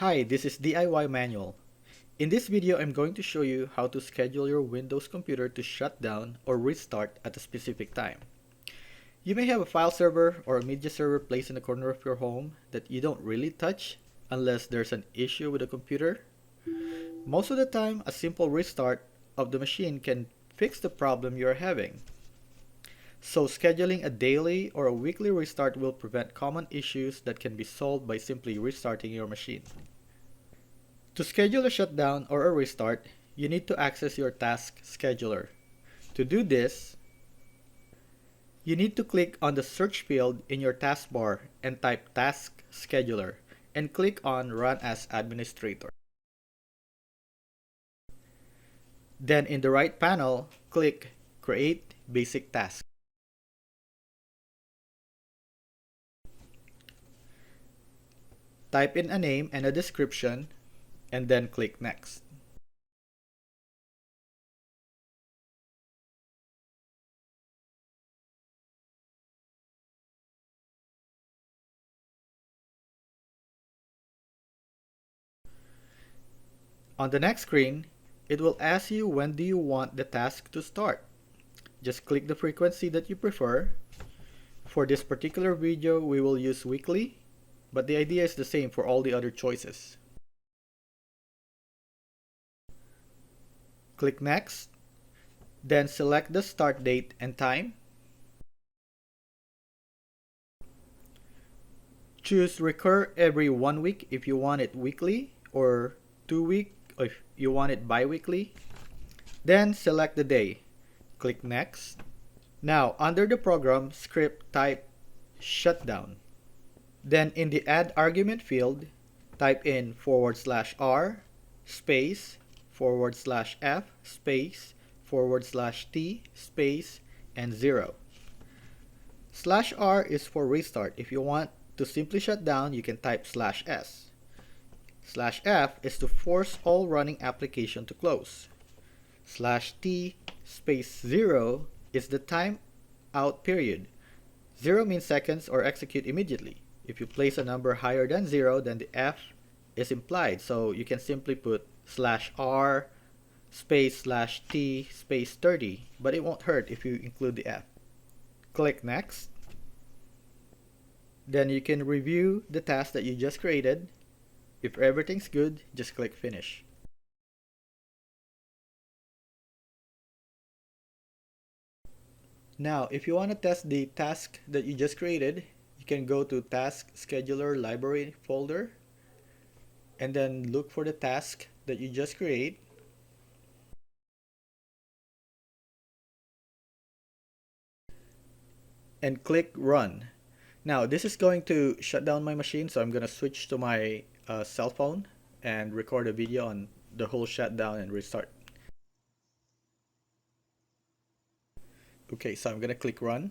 Hi, this is DIY Manual. In this video, I'm going to show you how to schedule your Windows computer to shut down or restart at a specific time. You may have a file server or a media server placed in the corner of your home that you don't really touch unless there's an issue with the computer. Most of the time, a simple restart of the machine can fix the problem you're having. So scheduling a daily or a weekly restart will prevent common issues that can be solved by simply restarting your machine. To schedule a shutdown or a restart, you need to access your task scheduler. To do this, you need to click on the search field in your taskbar and type Task Scheduler and click on Run as Administrator. Then in the right panel, click Create Basic Task. Type in a name and a description and then click Next. On the next screen, it will ask you when do you want the task to start. Just click the frequency that you prefer. For this particular video, we will use weekly, but the idea is the same for all the other choices. Click Next, then select the start date and time. Choose recur every 1 week if you want it weekly, or 2 week if you want it bi-weekly. Then select the day. Click Next. Now under the program script, type shutdown. Then in the add argument field, type in /r space /f space /t space and 0. /r is for restart. If you want to simply shut down, you can type /s. /f is to force all running application to close. /t space 0 is the time out period. 0 means seconds or execute immediately. If you place a number higher than 0, then the F is implied. So you can simply put /r space /t space 30, but it won't hurt if you include the F. Click Next. Then you can review the task that you just created. If everything's good, just click Finish. Now, if you want to test the task that you just created, you can go to Task Scheduler Library folder and then look for the task that you just create. And click Run. Now, this is going to shut down my machine, so I'm going to switch to my cell phone and record a video on the whole shutdown and restart. Okay, so I'm going to click Run.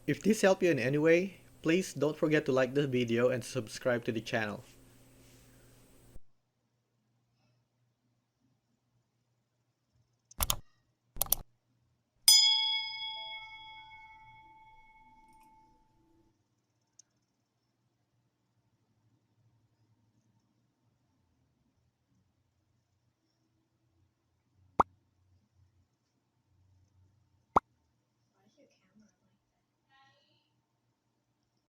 If this helped you in any way, please don't forget to like the video and subscribe to the channel.